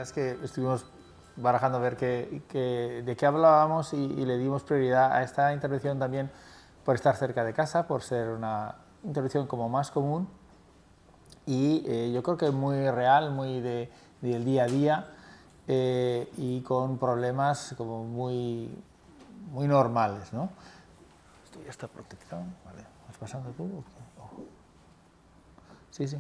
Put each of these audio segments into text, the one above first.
verdad es que estuvimos barajando a ver de qué hablábamos y le dimos prioridad a esta intervención también por estar cerca de casa, por ser una intervención como más común y yo creo que muy real, muy del día a día y con problemas como muy normales, ¿no? Esto ya está protectado, vale. ¿Vas pasando tú? Oh. Sí, sí.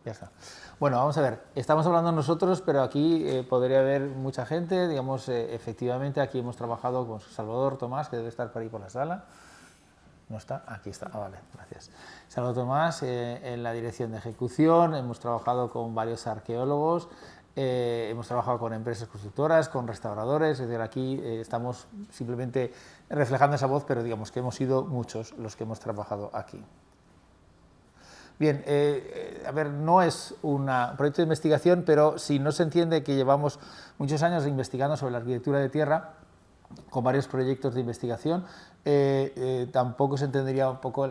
Ya está. Bueno, vamos a ver, estamos hablando nosotros, pero aquí podría haber mucha gente, digamos, efectivamente aquí hemos trabajado con Salvador Tomás, que debe estar por ahí por la sala. ¿No está? Aquí está. Ah, vale, gracias. Salvador Tomás, en la dirección de ejecución, hemos trabajado con varios arqueólogos, hemos trabajado con empresas constructoras, con restauradores, es decir, aquí estamos simplemente reflejando esa voz, pero digamos que hemos sido muchos los que hemos trabajado aquí. Bien, a ver, no es un proyecto de investigación, pero si no se entiende que llevamos muchos años investigando sobre la arquitectura de tierra, con varios proyectos de investigación, tampoco se entendería un poco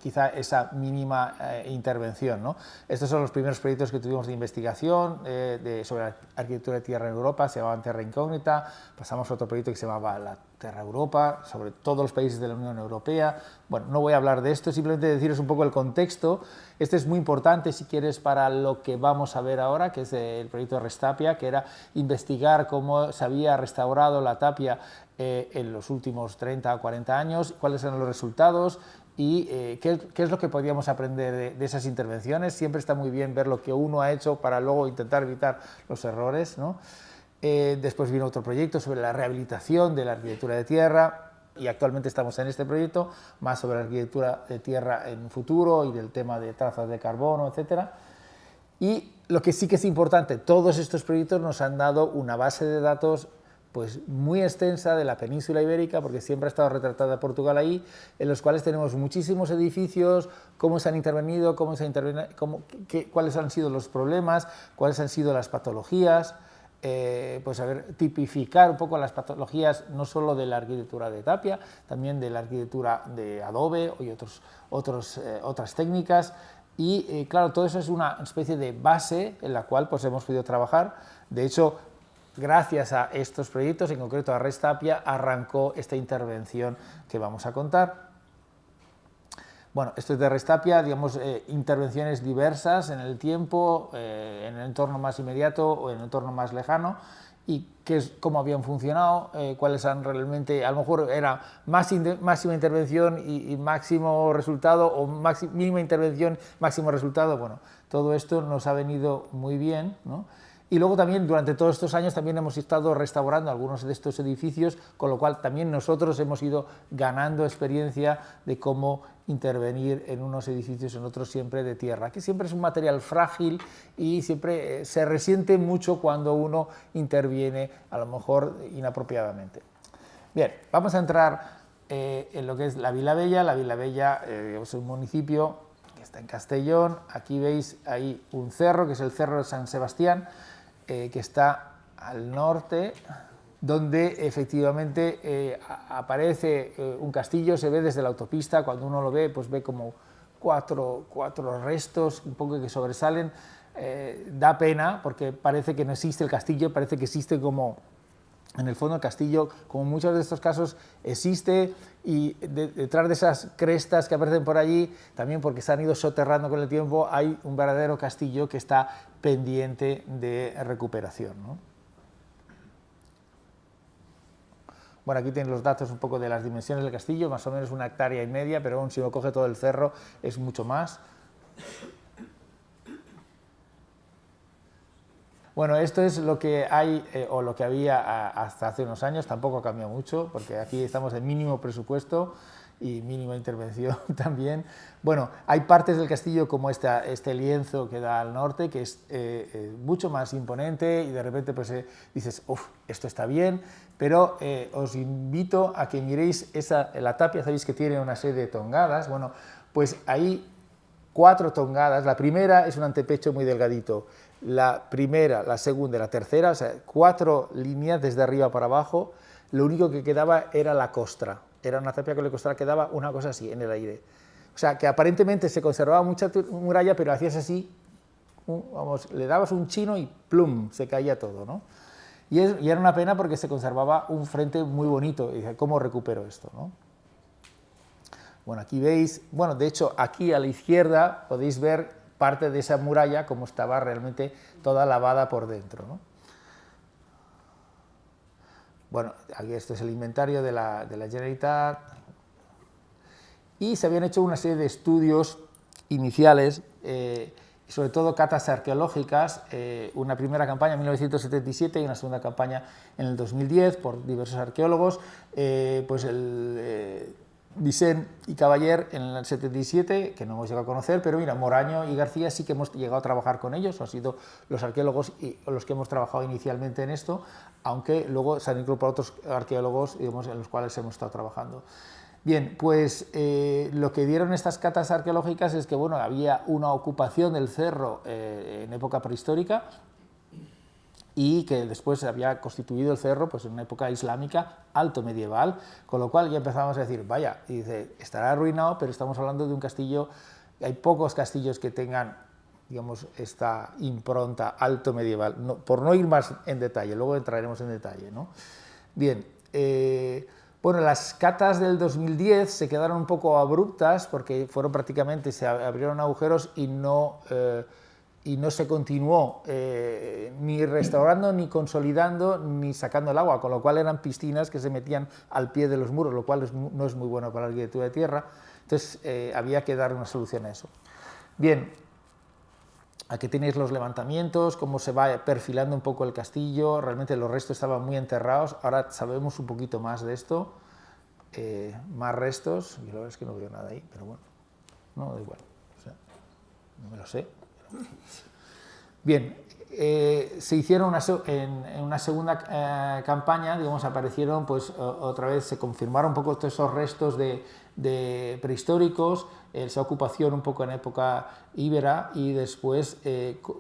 quizá esa mínima intervención, ¿no? Estos son los primeros proyectos que tuvimos de investigación sobre la arquitectura de tierra en Europa, se llamaban Terra Incógnita, pasamos a otro proyecto que se llamaba la Terra Europa, sobre todos los países de la Unión Europea. Bueno, no voy a hablar de esto, simplemente deciros un poco el contexto. Este es muy importante, si quieres, para lo que vamos a ver ahora, que es el proyecto Restapia, que era investigar cómo se había restaurado la tapia en los últimos 30 o 40 años, cuáles eran los resultados y qué es lo que podíamos aprender de esas intervenciones. Siempre está muy bien ver lo que uno ha hecho para luego intentar evitar los errores, ¿no? Después vino otro proyecto sobre la rehabilitación de la arquitectura de tierra y actualmente estamos en este proyecto, más sobre la arquitectura de tierra en futuro y del tema de trazas de carbono, etcétera. Y lo que sí que es importante, todos estos proyectos nos han dado una base de datos pues muy extensa de la península ibérica, porque siempre ha estado retratada Portugal ahí, en los cuales tenemos muchísimos edificios, cómo se han intervenido, cuáles han sido los problemas, cuáles han sido las patologías, pues a ver, tipificar un poco las patologías no solo de la arquitectura de tapia, también de la arquitectura de adobe y otras técnicas, y claro, todo eso es una especie de base en la cual pues hemos podido trabajar. De hecho, gracias a estos proyectos, en concreto a Restapia, arrancó esta intervención que vamos a contar. Bueno, esto es de Restapia, digamos, intervenciones diversas en el tiempo, en el entorno más inmediato o en el entorno más lejano, y cómo habían funcionado, cuáles han realmente, a lo mejor era máxima intervención y máximo resultado, o mínima intervención, máximo resultado. Bueno, todo esto nos ha venido muy bien, ¿no? Y luego también durante todos estos años también hemos estado restaurando algunos de estos edificios, con lo cual también nosotros hemos ido ganando experiencia de cómo intervenir en unos edificios, en otros siempre de tierra, que siempre es un material frágil y siempre se resiente mucho cuando uno interviene, a lo mejor inapropiadamente. Bien, vamos a entrar en lo que es la Vila Bella. La Vila Bella es un municipio que está en Castellón. Aquí veis ahí un cerro, que es el Cerro de San Sebastián, que está al norte, donde efectivamente aparece un castillo, se ve desde la autopista, cuando uno lo ve, pues ve como cuatro restos un poco que sobresalen, da pena porque parece que no existe el castillo, parece que existe como, en el fondo el castillo, como en muchos de estos casos, existe y detrás de esas crestas que aparecen por allí, también porque se han ido soterrando con el tiempo, hay un verdadero castillo que está pendiente de recuperación, ¿no? Bueno, aquí tienen los datos un poco de las dimensiones del castillo, más o menos 1,5 hectáreas, pero aún si uno coge todo el cerro es mucho más. Bueno, esto es lo que hay o lo que había hasta hace unos años, tampoco ha cambiado mucho, porque aquí estamos en mínimo presupuesto y mínima intervención también. Bueno, hay partes del castillo como este lienzo que da al norte, que es mucho más imponente y de repente pues dices, uff, esto está bien, pero os invito a que miréis la tapia, sabéis que tiene una serie de tongadas, bueno, pues hay 4 tongadas, la primera es un antepecho muy delgadito, la primera, la segunda y la tercera, o sea, 4 líneas desde arriba para abajo, lo único que quedaba era la costra, era una tapia con la costra, quedaba una cosa así en el aire. O sea, que aparentemente se conservaba mucha muralla, pero hacías así vamos, le dabas un chino y plum, se caía todo, ¿no? Y era una pena porque se conservaba un frente muy bonito, y dije, ¿cómo recupero esto, no? Bueno, aquí veis, bueno, de hecho, aquí a la izquierda podéis ver parte de esa muralla como estaba realmente toda lavada por dentro, ¿no? Bueno, aquí este es el inventario de la Generalitat, y se habían hecho una serie de estudios iniciales, sobre todo catas arqueológicas, una primera campaña en 1977 y una segunda campaña en el 2010 por diversos arqueólogos, pues Vicent y Cavaller en el 77, que no hemos llegado a conocer, pero mira, Moraño y García sí que hemos llegado a trabajar con ellos, han sido los arqueólogos y los que hemos trabajado inicialmente en esto, aunque luego se han incorporado otros arqueólogos, digamos, en los cuales hemos estado trabajando. Bien, pues lo que dieron estas catas arqueológicas es que, bueno, había una ocupación del cerro en época prehistórica y que después se había constituido el cerro pues, en una época islámica alto medieval, con lo cual ya empezamos a decir, vaya, y dice, estará arruinado, pero estamos hablando de un castillo, hay pocos castillos que tengan, digamos, esta impronta alto medieval, no, por no ir más en detalle, luego entraremos en detalle, ¿no? Bien, bueno, las catas del 2010 se quedaron un poco abruptas porque fueron prácticamente, se abrieron agujeros y no se continuó ni restaurando, ni consolidando, ni sacando el agua, con lo cual eran piscinas que se metían al pie de los muros, lo cual no es muy bueno para la arquitectura de tierra, entonces había que dar una solución a eso. Bien, aquí tenéis los levantamientos, cómo se va perfilando un poco el castillo, realmente los restos estaban muy enterrados, ahora sabemos un poquito más de esto, más restos, y la verdad es que no veo nada ahí, pero bueno, no, da igual, o sea, no me lo sé. Bien, se hicieron en una segunda campaña, digamos, aparecieron, pues otra vez se confirmaron un poco todos esos restos de prehistóricos, esa ocupación un poco en época íbera y después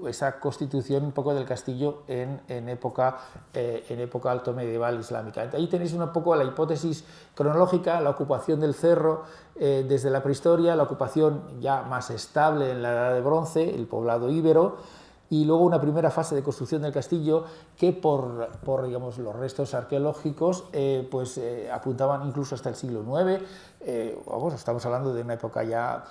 esa constitución un poco del castillo en época alto medieval islámica. Ahí tenéis un poco la hipótesis cronológica, la ocupación del cerro desde la prehistoria, la ocupación ya más estable en la Edad de Bronce, el poblado íbero, y luego una primera fase de construcción del castillo que por digamos, los restos arqueológicos pues, apuntaban incluso hasta el siglo IX, vamos, estamos hablando de una época ya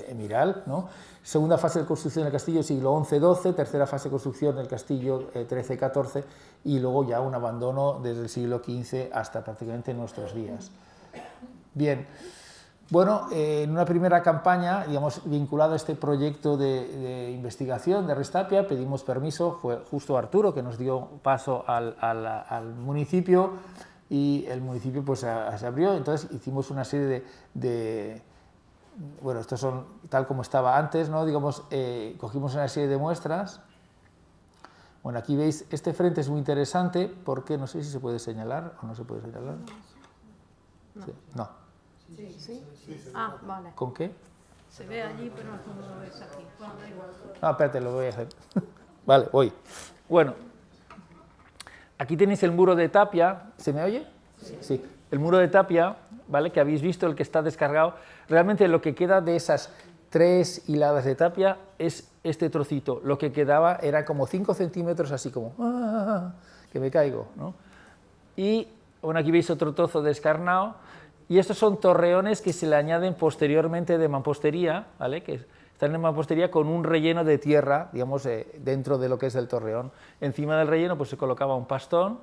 emiral, ¿no? Segunda fase de construcción del castillo siglo XI-XII, tercera fase de construcción del castillo XIII-XIV y luego ya un abandono desde el siglo XV hasta prácticamente nuestros días. Bien. Bueno, en una primera campaña, digamos, vinculado a este proyecto de investigación de Restapia, pedimos permiso, fue justo Arturo que nos dio paso al municipio y el municipio pues se abrió, entonces hicimos una serie bueno, estos son tal como estaba antes, ¿no? Digamos, cogimos una serie de muestras. Bueno, aquí veis, este frente es muy interesante porque no sé si se puede señalar o no se puede señalar. No. Sí, no. Sí, sí. Ah, vale. ¿Con qué? Se ve allí, pero no lo ves aquí. Bueno, da igual. No, espérate, lo voy a hacer. Vale, voy. Bueno, aquí tenéis el muro de tapia. ¿Se me oye? Sí. Sí. El muro de tapia, ¿vale? Que habéis visto, el que está descargado. Realmente lo que queda de esas 3 hiladas de tapia es este trocito. Lo que quedaba era como 5 centímetros, así como, que me caigo, ¿no? Y bueno, aquí veis otro trozo descarnado. Y estos son torreones que se le añaden posteriormente de mampostería, ¿vale? Que están en mampostería con un relleno de tierra, digamos, dentro de lo que es el torreón. Encima del relleno pues, se colocaba un pastón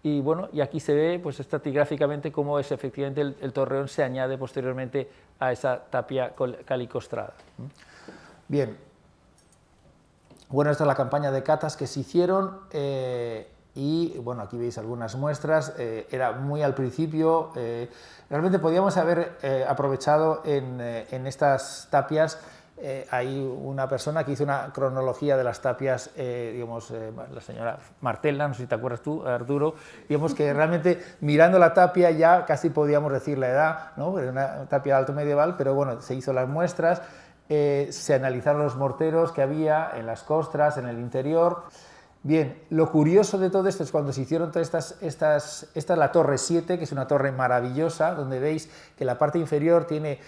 y, bueno, y aquí se ve pues, estratigráficamente cómo es, efectivamente el torreón se añade posteriormente a esa tapia calicostrada. Bien, bueno, esta es la campaña de catas que se hicieron. Y bueno, aquí veis algunas muestras, era muy al principio, realmente podíamos haber aprovechado en estas tapias, hay una persona que hizo una cronología de las tapias, digamos, la señora Martela, no sé si te acuerdas tú, Arturo, digamos que realmente mirando la tapia ya casi podíamos decir la edad, ¿no? Era una tapia alto medieval, pero bueno, se hizo las muestras, se analizaron los morteros que había en las costras, en el interior. Bien, lo curioso de todo esto es cuando se hicieron todas esta es la torre 7, que es una torre maravillosa, donde veis que la parte inferior tiene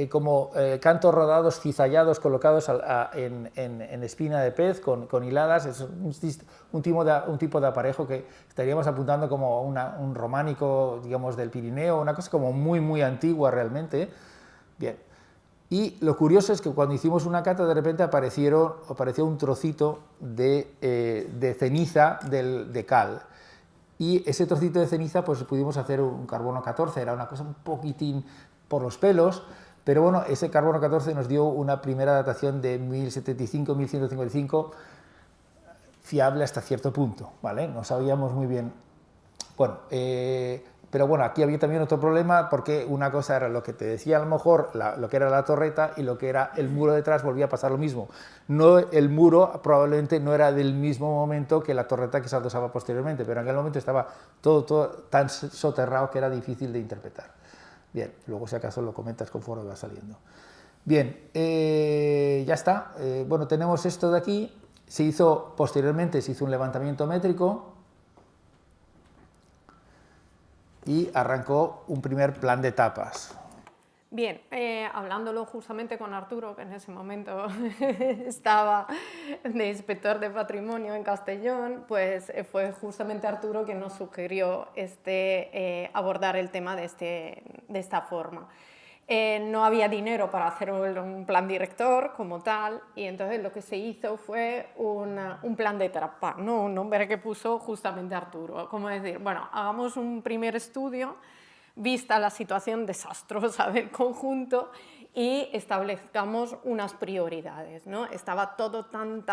como cantos rodados cizallados colocados en espina de pez con hiladas. Es un tipo de aparejo que estaríamos apuntando como un románico, digamos, del Pirineo, una cosa como muy antigua realmente. Bien. Y lo curioso es que cuando hicimos una cata de repente apareció un trocito de ceniza de cal, y ese trocito de ceniza pues pudimos hacer un carbono 14, era una cosa un poquitín por los pelos, pero bueno, ese carbono 14 nos dio una primera datación de 1075-1155 fiable hasta cierto punto, ¿vale? No sabíamos muy bien. Bueno, pero bueno, aquí había también otro problema, porque una cosa era lo que te decía a lo mejor lo que era la torreta, y lo que era el muro detrás volvía a pasar lo mismo. No, el muro probablemente no era del mismo momento que la torreta que se adosaba posteriormente, pero en aquel momento estaba todo tan soterrado que era difícil de interpretar. Bien, luego si acaso lo comentas conforme va saliendo. Bien, ya está. Bueno, tenemos esto de aquí. Posteriormente se hizo un levantamiento métrico y arrancó un primer plan de etapas. Bien, hablándolo justamente con Arturo, que en ese momento estaba de inspector de patrimonio en Castellón, pues fue justamente Arturo quien nos sugirió abordar el tema de esta forma. No había dinero para hacer un plan director como tal, y entonces lo que se hizo fue un plan de etapa, ¿no? Un nombre que puso justamente Arturo, como decir, bueno, hagamos un primer estudio vista la situación desastrosa del conjunto y establezcamos unas prioridades, ¿no? Estaba todo tan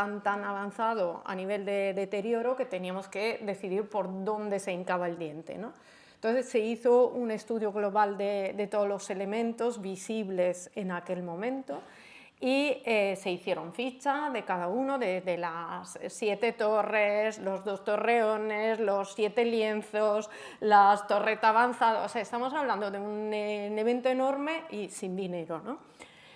avanzado a nivel de deterioro que teníamos que decidir por dónde se hincaba el diente, ¿no? Entonces se hizo un estudio global de todos los elementos visibles en aquel momento, y se hicieron fichas de cada uno, de las 7 torres, los 2 torreones, los 7 lienzos, las torretas avanzadas. O sea, estamos hablando de un evento enorme y sin dinero, ¿no?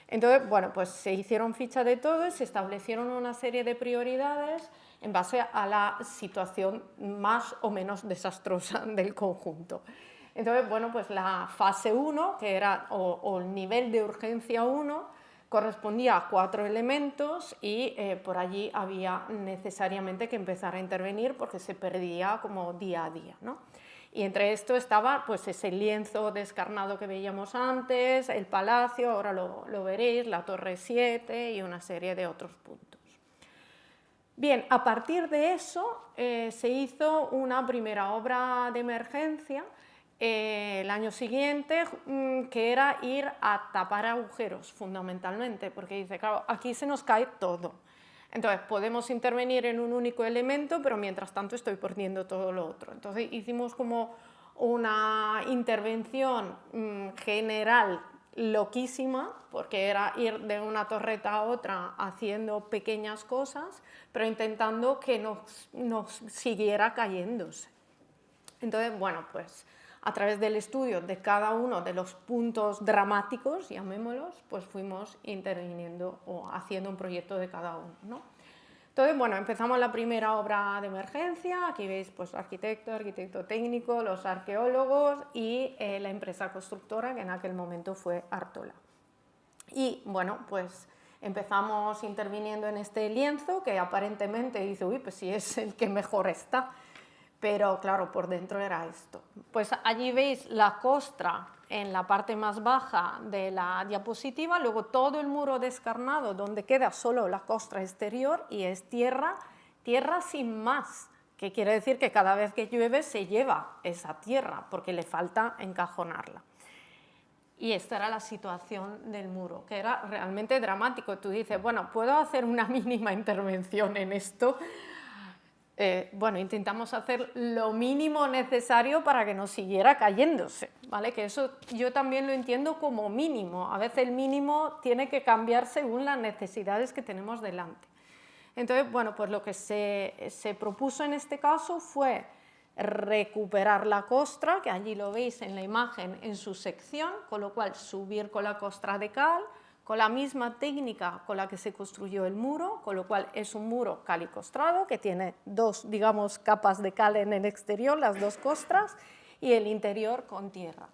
Entonces, bueno, pues se hicieron fichas de todo y se establecieron una serie de prioridades en base a la situación más o menos desastrosa del conjunto. Entonces, bueno, pues la fase 1, que era, o el nivel de urgencia 1, correspondía a 4 elementos, y por allí había necesariamente que empezar a intervenir porque se perdía como día a día, ¿no? Y entre esto estaba pues ese lienzo descarnado que veíamos antes, el palacio, ahora lo veréis, la torre 7 y una serie de otros puntos. Bien, a partir de eso se hizo una primera obra de emergencia el año siguiente, que era ir a tapar agujeros fundamentalmente, porque dice, claro, aquí se nos cae todo. Entonces podemos intervenir en un único elemento, pero mientras tanto estoy perdiendo todo lo otro. Entonces hicimos como una intervención general loquísima, porque era ir de una torreta a otra haciendo pequeñas cosas, pero intentando que nos siguiera cayéndose. Entonces, bueno, pues a través del estudio de cada uno de los puntos dramáticos, llamémoslos, pues fuimos interviniendo o haciendo un proyecto de cada uno, ¿no? Entonces, bueno, empezamos la primera obra de emergencia. Aquí veis pues arquitecto técnico, los arqueólogos y la empresa constructora, que en aquel momento fue Artola. Y bueno, pues empezamos interviniendo en este lienzo, que aparentemente dice, uy, pues sí es el que mejor está. Pero claro, por dentro era esto. Pues allí veis la costra en la parte más baja de la diapositiva, luego todo el muro descarnado donde queda solo la costra exterior, y es tierra sin más, que quiere decir que cada vez que llueve se lleva esa tierra porque le falta encajonarla. Y esta era la situación del muro, que era realmente dramático. Tú dices, bueno, ¿puedo hacer una mínima intervención en esto? Bueno, intentamos hacer lo mínimo necesario para que no siguiera cayéndose, ¿vale? Que eso yo también lo entiendo como mínimo. A veces el mínimo tiene que cambiar según las necesidades que tenemos delante. Entonces, bueno, pues lo que se propuso en este caso fue recuperar la costra, que allí lo veis en la imagen en su sección, con lo cual subir con la costra de cal, con la misma técnica con la que se construyó el muro, con lo cual es un muro calicostrado que tiene dos, digamos, capas de cal en el exterior, las dos costras, y el interior con tierra.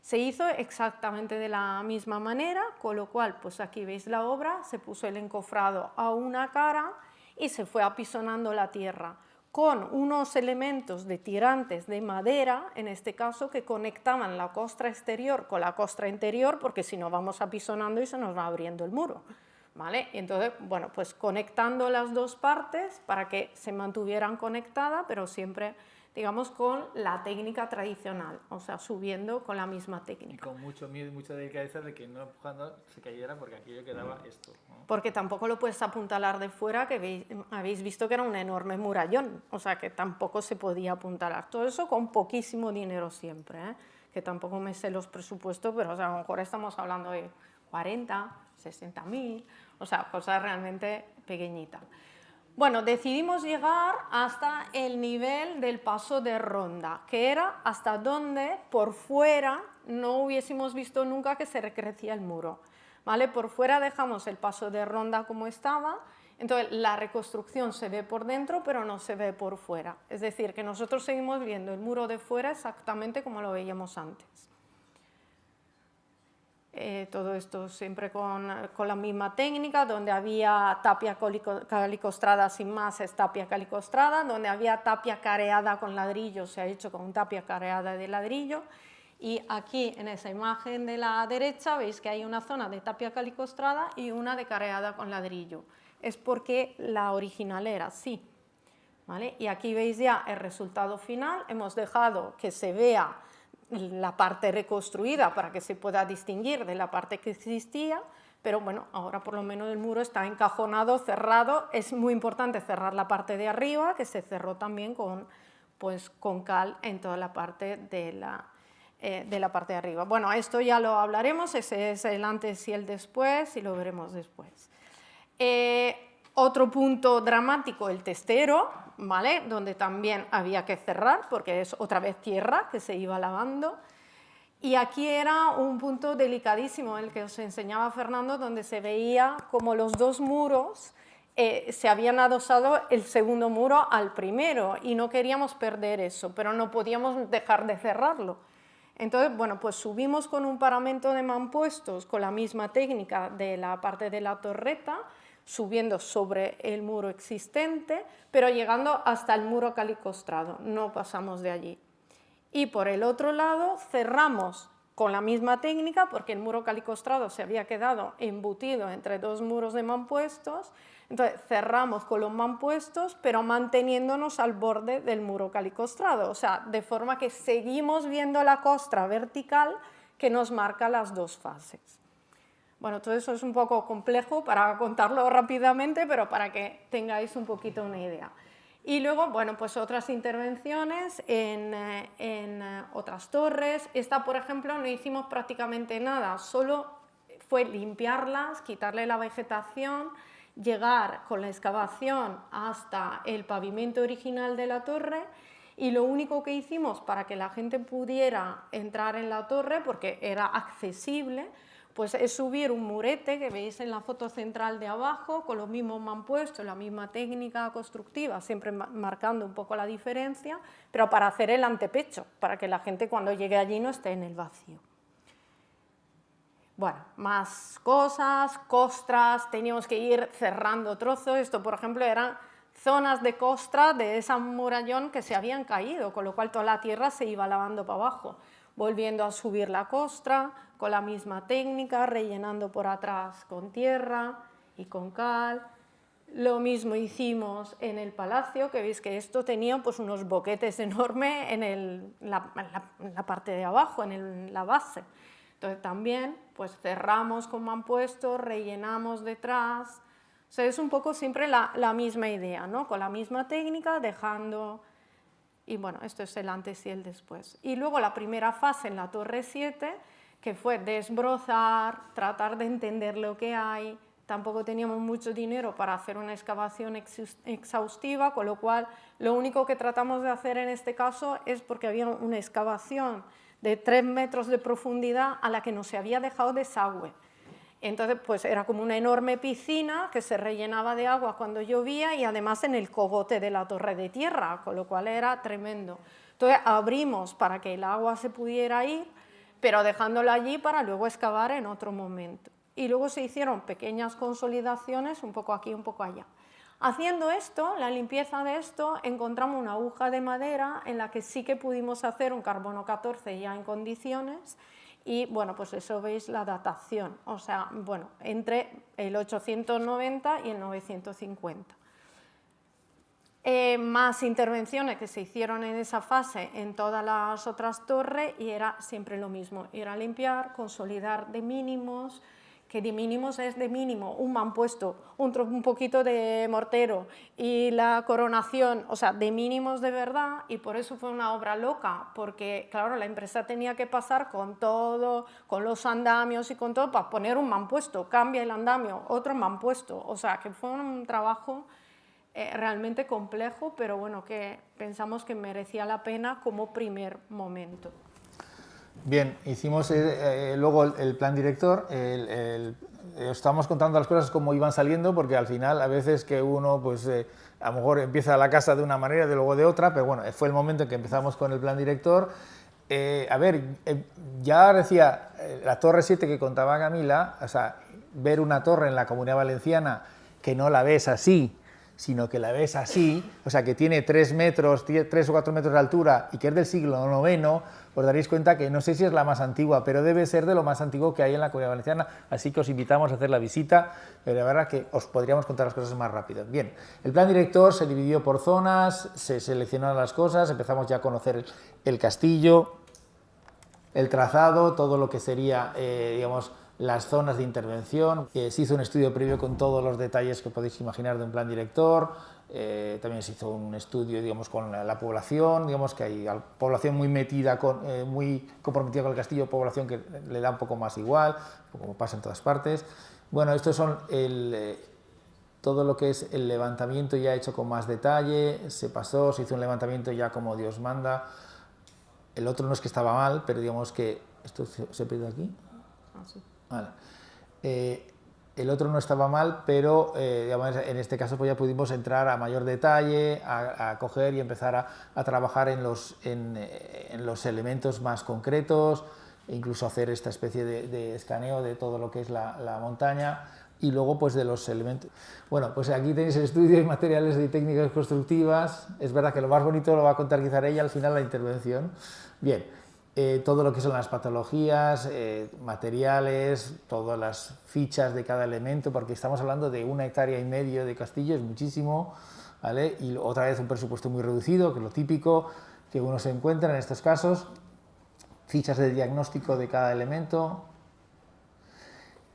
Se hizo exactamente de la misma manera, con lo cual, pues aquí veis la obra, se puso el encofrado a una cara y se fue apisonando la tierra, con unos elementos de tirantes de madera, en este caso, que conectaban la costra exterior con la costra interior, porque si no vamos apisonando y se nos va abriendo el muro, ¿vale? Y entonces, bueno, pues conectando las dos partes para que se mantuvieran conectadas, pero siempre, digamos, con la técnica tradicional, o sea, subiendo con la misma técnica. Y con mucho miedo y mucha delicadeza de que no empujando se cayera, porque aquello quedaba esto, ¿no? Porque tampoco lo puedes apuntalar de fuera, que habéis visto que era un enorme murallón, o sea que tampoco se podía apuntalar. Todo eso con poquísimo dinero siempre, ¿eh? Que tampoco me sé los presupuestos, pero o sea, a lo mejor estamos hablando de 40, 60.000, o sea, cosas realmente pequeñitas. Bueno, decidimos llegar hasta el nivel del paso de ronda, que era hasta donde por fuera no hubiésemos visto nunca que se recrecía el muro. ¿Vale? Por fuera dejamos el paso de ronda como estaba, entonces la reconstrucción se ve por dentro, pero no se ve por fuera. Es decir, que nosotros seguimos viendo el muro de fuera exactamente como lo veíamos antes. Todo esto siempre con la misma técnica, donde había tapia calicostrada sin más es tapia calicostrada, donde había tapia careada con ladrillo se ha hecho con tapia careada de ladrillo. Y aquí en esa imagen de la derecha veis que hay una zona de tapia calicostrada y una de careada con ladrillo. Es porque la original era así, ¿vale? Y aquí veis ya el resultado final. Hemos dejado que se vea la parte reconstruida para que se pueda distinguir de la parte que existía, pero bueno, ahora por lo menos el muro está encajonado, cerrado. Es muy importante cerrar la parte de arriba, que se cerró también con cal en toda la parte de la parte de arriba. Bueno, esto ya lo hablaremos, ese es el antes y el después, y lo veremos después. Otro punto dramático, el testero, ¿vale? Donde también había que cerrar, porque es otra vez tierra que se iba lavando. Y aquí era un punto delicadísimo, el que os enseñaba Fernando, donde se veía como los dos muros se habían adosado el segundo muro al primero, y no queríamos perder eso, pero no podíamos dejar de cerrarlo. Entonces, bueno, pues subimos con un paramento de mampuestos con la misma técnica de la parte de la torreta, subiendo sobre el muro existente, pero llegando hasta el muro calicostrado, no pasamos de allí. Y por el otro lado cerramos con la misma técnica, porque el muro calicostrado se había quedado embutido entre dos muros de mampuestos, entonces cerramos con los mampuestos, pero manteniéndonos al borde del muro calicostrado, o sea, de forma que seguimos viendo la costra vertical que nos marca las dos fases. Bueno, todo eso es un poco complejo para contarlo rápidamente, pero para que tengáis un poquito una idea. Y luego, bueno, pues otras intervenciones en otras torres. Esta, por ejemplo, no hicimos prácticamente nada, solo fue limpiarlas, quitarle la vegetación, llegar con la excavación hasta el pavimento original de la torre, y lo único que hicimos para que la gente pudiera entrar en la torre, porque era accesible, pues es subir un murete que veis en la foto central de abajo, con los mismos mampuestos, la misma técnica constructiva, siempre marcando un poco la diferencia, pero para hacer el antepecho, para que la gente cuando llegue allí no esté en el vacío. Bueno, más cosas, costras, teníamos que ir cerrando trozos. Esto, por ejemplo, eran zonas de costra de ese murallón que se habían caído, con lo cual toda la tierra se iba lavando para abajo, volviendo a subir la costra con la misma técnica, rellenando por atrás con tierra y con cal. Lo mismo hicimos en el palacio, que veis que esto tenía pues unos boquetes enormes en la parte de abajo, en la base. Entonces también pues cerramos con mampuestos, rellenamos detrás. O sea, es un poco siempre la misma idea, ¿no? Con la misma técnica, dejando... Y bueno, esto es el antes y el después. Y luego la primera fase en la Torre 7, que fue desbrozar, tratar de entender lo que hay. Tampoco teníamos mucho dinero para hacer una excavación exhaustiva, con lo cual lo único que tratamos de hacer en este caso es, porque había una excavación de 3 metros de profundidad a la que no se había dejado desagüe. Entonces, pues era como una enorme piscina que se rellenaba de agua cuando llovía y además en el cogote de la torre de tierra, con lo cual era tremendo. Entonces abrimos para que el agua se pudiera ir, pero dejándolo allí para luego excavar en otro momento. Y luego se hicieron pequeñas consolidaciones, un poco aquí, un poco allá. Haciendo esto, la limpieza de esto, encontramos una aguja de madera en la que sí que pudimos hacer un carbono 14 ya en condiciones. Y bueno, pues eso veis la datación, o sea, bueno, entre el 890 y el 950. Más intervenciones que se hicieron en esa fase en todas las otras torres y era siempre lo mismo, era limpiar, consolidar de mínimos, que de mínimos es de mínimo, un mampuesto, un poquito de mortero y la coronación, o sea, de mínimos de verdad, y por eso fue una obra loca, porque claro, la empresa tenía que pasar con todo, con los andamios y con todo, para poner un mampuesto, cambia el andamio, otro mampuesto, o sea, que fue un trabajo realmente complejo, pero bueno, que pensamos que merecía la pena como primer momento. Bien, hicimos luego el plan director, estábamos contando las cosas como iban saliendo, porque al final a veces que uno pues a lo mejor empieza la casa de una manera y luego de otra, pero bueno, fue el momento en que empezamos con el plan director. A ver, ya decía, la Torre 7 que contaba Camila, o sea, ver una torre en la Comunidad Valenciana que no la ves así, sino que la ves así, o sea, que tiene 3 o 4 metros de altura y que es del siglo IX, os daréis cuenta que no sé si es la más antigua, pero debe ser de lo más antiguo que hay en la Comunidad Valenciana, así que os invitamos a hacer la visita, pero la verdad que os podríamos contar las cosas más rápido. Bien, el plan director se dividió por zonas, se seleccionaron las cosas, empezamos ya a conocer el castillo, el trazado, todo lo que sería, digamos, las zonas de intervención. Se hizo un estudio previo con todos los detalles que podéis imaginar de un plan director. También se hizo un estudio, digamos, con la población, digamos que hay población muy metida, muy comprometida con el castillo, población que le da un poco más igual, como pasa en todas partes. Bueno, estos son todo lo que es el levantamiento ya hecho con más detalle, se pasó, se hizo un levantamiento ya como Dios manda. El otro no es que estaba mal, pero digamos que... ¿Esto se pierde aquí? Ah, sí. Vale. El otro no estaba mal, pero digamos, en este caso pues ya pudimos entrar a mayor detalle, a coger y empezar a trabajar en los elementos más concretos, e incluso hacer esta especie de escaneo de todo lo que es la montaña y luego pues de los elementos. Bueno, pues aquí tenéis el estudio de materiales y técnicas constructivas. Es verdad que lo más bonito lo va a contar quizá ella al final de la intervención. Bien. Todo lo que son las patologías, materiales, todas las fichas de cada elemento, porque estamos hablando de 1,5 hectáreas de castillo, es muchísimo, ¿vale? Y otra vez un presupuesto muy reducido, que es lo típico que uno se encuentra en estos casos, fichas de diagnóstico de cada elemento,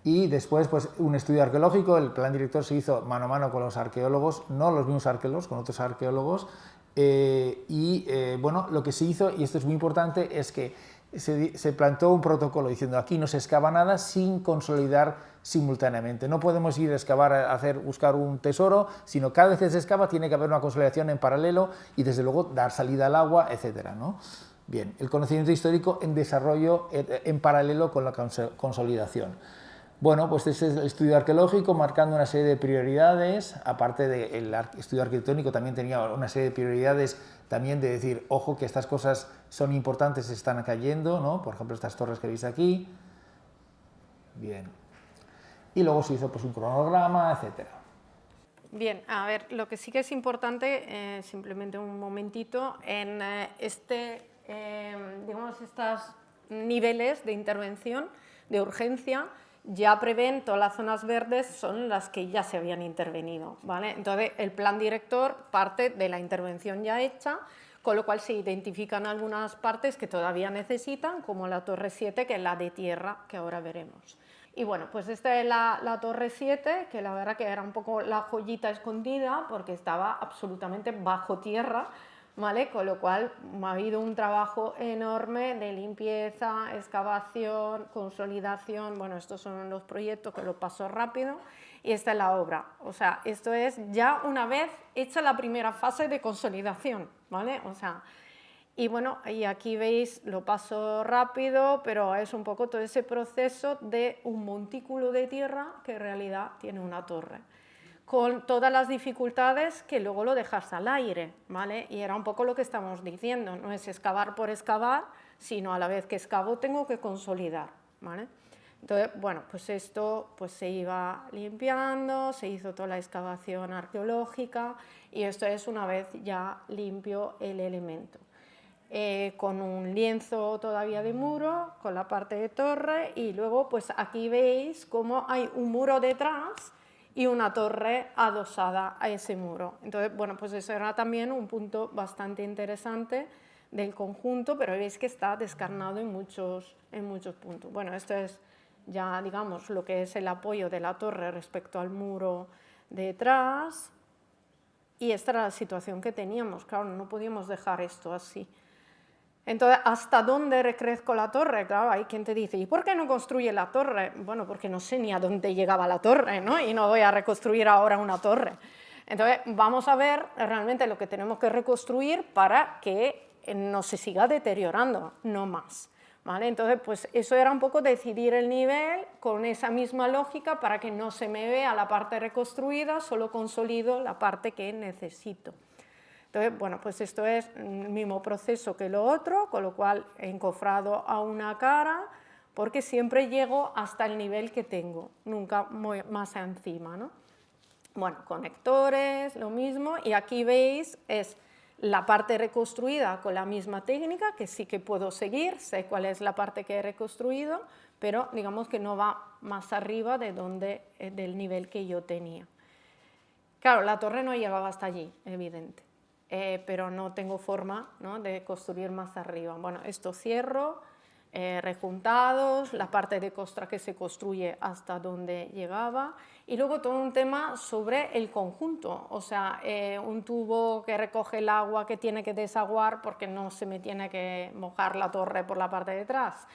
y después pues un estudio arqueológico. El plan director se hizo mano a mano con los arqueólogos, no los mismos arqueólogos, con otros arqueólogos. Bueno, lo que se hizo, y esto es muy importante, es que se plantó un protocolo diciendo aquí no se excava nada sin consolidar simultáneamente. No podemos ir a excavar, buscar un tesoro, sino cada vez que se excava tiene que haber una consolidación en paralelo y desde luego dar salida al agua, etcétera, ¿no? Bien, el conocimiento histórico en desarrollo en paralelo con la consolidación. Bueno, pues este es el estudio arqueológico marcando una serie de prioridades, aparte del estudio arquitectónico también tenía una serie de prioridades también de decir, ojo que estas cosas son importantes, se están cayendo, ¿no? Por ejemplo, estas torres que veis aquí. Bien. Y luego se hizo pues un cronograma, etcétera. Bien, a ver, lo que sí que es importante, simplemente un momentito, en digamos, estos niveles de intervención, de urgencia, ya prevén todas las zonas verdes, son las que ya se habían intervenido, ¿vale? Entonces, el plan director parte de la intervención ya hecha, con lo cual se identifican algunas partes que todavía necesitan, como la Torre 7, que es la de tierra, que ahora veremos. Y bueno, pues esta es la Torre 7, que la verdad que era un poco la joyita escondida, porque estaba absolutamente bajo tierra, ¿vale? Con lo cual ha habido un trabajo enorme de limpieza, excavación, consolidación. Bueno, estos son los proyectos que lo paso rápido y esta es la obra. O sea, esto es ya una vez hecha la primera fase de consolidación, ¿vale? O sea, Y bueno, y aquí veis, lo paso rápido, pero es un poco todo ese proceso de un montículo de tierra que en realidad tiene una torre, con todas las dificultades que luego lo dejas al aire, ¿vale? Y era un poco lo que estamos diciendo, no es excavar por excavar, sino a la vez que excavo tengo que consolidar, ¿vale? Entonces, bueno, pues esto pues se iba limpiando, se hizo toda la excavación arqueológica y esto es una vez ya limpio el elemento. Con un lienzo todavía de muro, con la parte de torre, y luego pues aquí veis cómo hay un muro detrás y una torre adosada a ese muro. Entonces, bueno, pues eso era también un punto bastante interesante del conjunto, pero veis que está descarnado en muchos puntos. Bueno, esto es ya, digamos, lo que es el apoyo de la torre respecto al muro detrás, y esta era la situación que teníamos, claro, no podíamos dejar esto así. Entonces, ¿hasta dónde recrezco la torre? Claro, hay quien te dice, ¿y por qué no construye la torre? Bueno, porque no sé ni a dónde llegaba la torre, ¿no? Y no voy a reconstruir ahora una torre. Entonces, vamos a ver realmente lo que tenemos que reconstruir para que no se siga deteriorando, no más, ¿vale? Entonces, pues eso era un poco decidir el nivel con esa misma lógica para que no se me vea la parte reconstruida, solo consolido la parte que necesito. Entonces, bueno, pues esto es el mismo proceso que lo otro, con lo cual he encofrado a una cara, porque siempre llego hasta el nivel que tengo, nunca más encima, ¿no? Bueno, conectores, lo mismo, y aquí veis es la parte reconstruida con la misma técnica, que sí que puedo seguir, sé cuál es la parte que he reconstruido, pero digamos que no va más arriba del nivel que yo tenía. Claro, la torre no llegaba hasta allí, evidente. Pero no tengo forma, ¿no?, de construir más arriba. Bueno, esto cierro, rejuntados, la parte de costra que se construye hasta donde llegaba, y luego todo un tema sobre el conjunto, o sea, un tubo que recoge el agua que tiene que desaguar porque no se me tiene que mojar la torre por la parte de atrás.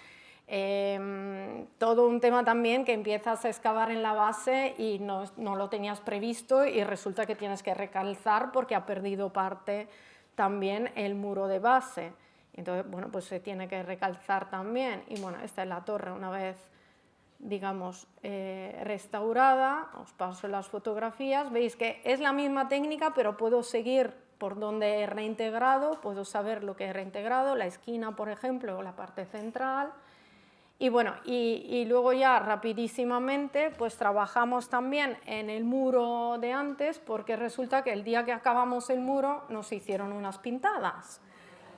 Todo un tema también que empiezas a excavar en la base y no lo tenías previsto y resulta que tienes que recalzar porque ha perdido parte también el muro de base. Entonces, bueno, pues se tiene que recalzar también. Y bueno, esta es la torre una vez, digamos, restaurada. Os paso las fotografías. Veis que es la misma técnica, pero puedo seguir por donde he reintegrado, puedo saber lo que he reintegrado, la esquina, por ejemplo, o la parte central. Y bueno, y luego ya rapidísimamente pues trabajamos también en el muro de antes, porque resulta que el día que acabamos el muro nos hicieron unas pintadas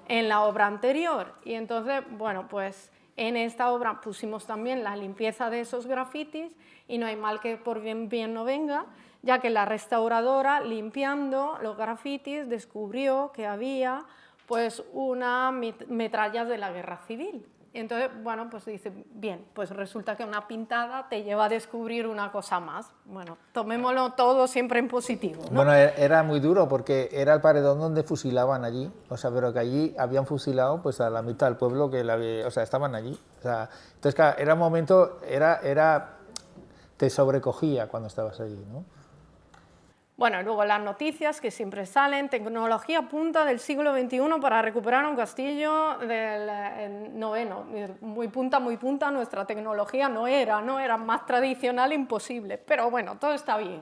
en la obra anterior. Y entonces, bueno, pues en esta obra pusimos también la limpieza de esos grafitis y no hay mal que por bien no venga, ya que la restauradora, limpiando los grafitis, descubrió que había pues unas metrallas de la guerra civil. Entonces, bueno, pues dice, bien, pues resulta que una pintada te lleva a descubrir una cosa más. Bueno, tomémoslo todo siempre en positivo, ¿no? Bueno, era muy duro porque era el paredón donde fusilaban allí, o sea, pero que allí habían fusilado pues a la mitad del pueblo o sea, estaban allí. O sea, entonces, claro, era un momento, te sobrecogía cuando estabas allí, ¿no? Bueno, luego las noticias que siempre salen, tecnología punta del siglo XXI para recuperar un castillo del noveno. Muy punta, nuestra tecnología no era más tradicional, imposible, pero bueno, todo está bien.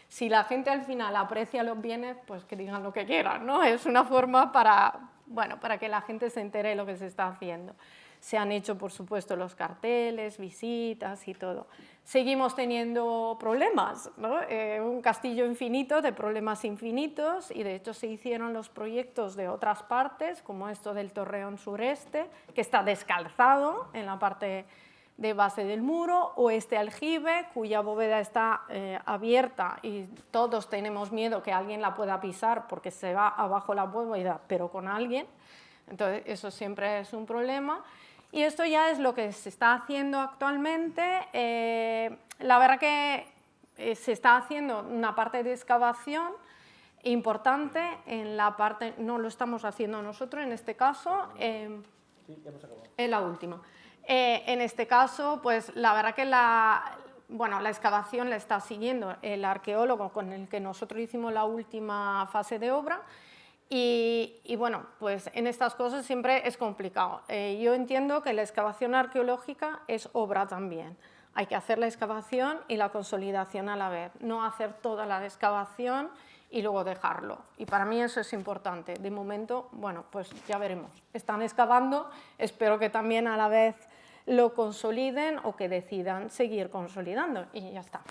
Si la gente al final aprecia los bienes, pues que digan lo que quieran, ¿no? Es una forma para que la gente se entere de lo que se está haciendo. Se han hecho, por supuesto, los carteles, visitas y todo. Seguimos teniendo problemas, ¿no? Un castillo infinito de problemas infinitos, y de hecho se hicieron los proyectos de otras partes, como esto del Torreón Sureste, que está descalzado en la parte de base del muro, o este aljibe, cuya bóveda está abierta y todos tenemos miedo que alguien la pueda pisar porque se va abajo la bóveda, pero con alguien. Entonces, eso siempre es un problema. Y esto ya es lo que se está haciendo actualmente. La verdad que se está haciendo una parte de excavación importante, en la parte, no lo estamos haciendo nosotros en este caso, en la última. En este caso, pues la verdad que la excavación la está siguiendo el arqueólogo con el que nosotros hicimos la última fase de obra. Y bueno, pues en estas cosas siempre es complicado. Yo entiendo que la excavación arqueológica es obra también. Hay que hacer la excavación y la consolidación a la vez, no hacer toda la excavación y luego dejarlo. Y para mí eso es importante. De momento, bueno, pues ya veremos. Están excavando, espero que también a la vez lo consoliden o que decidan seguir consolidando y ya está.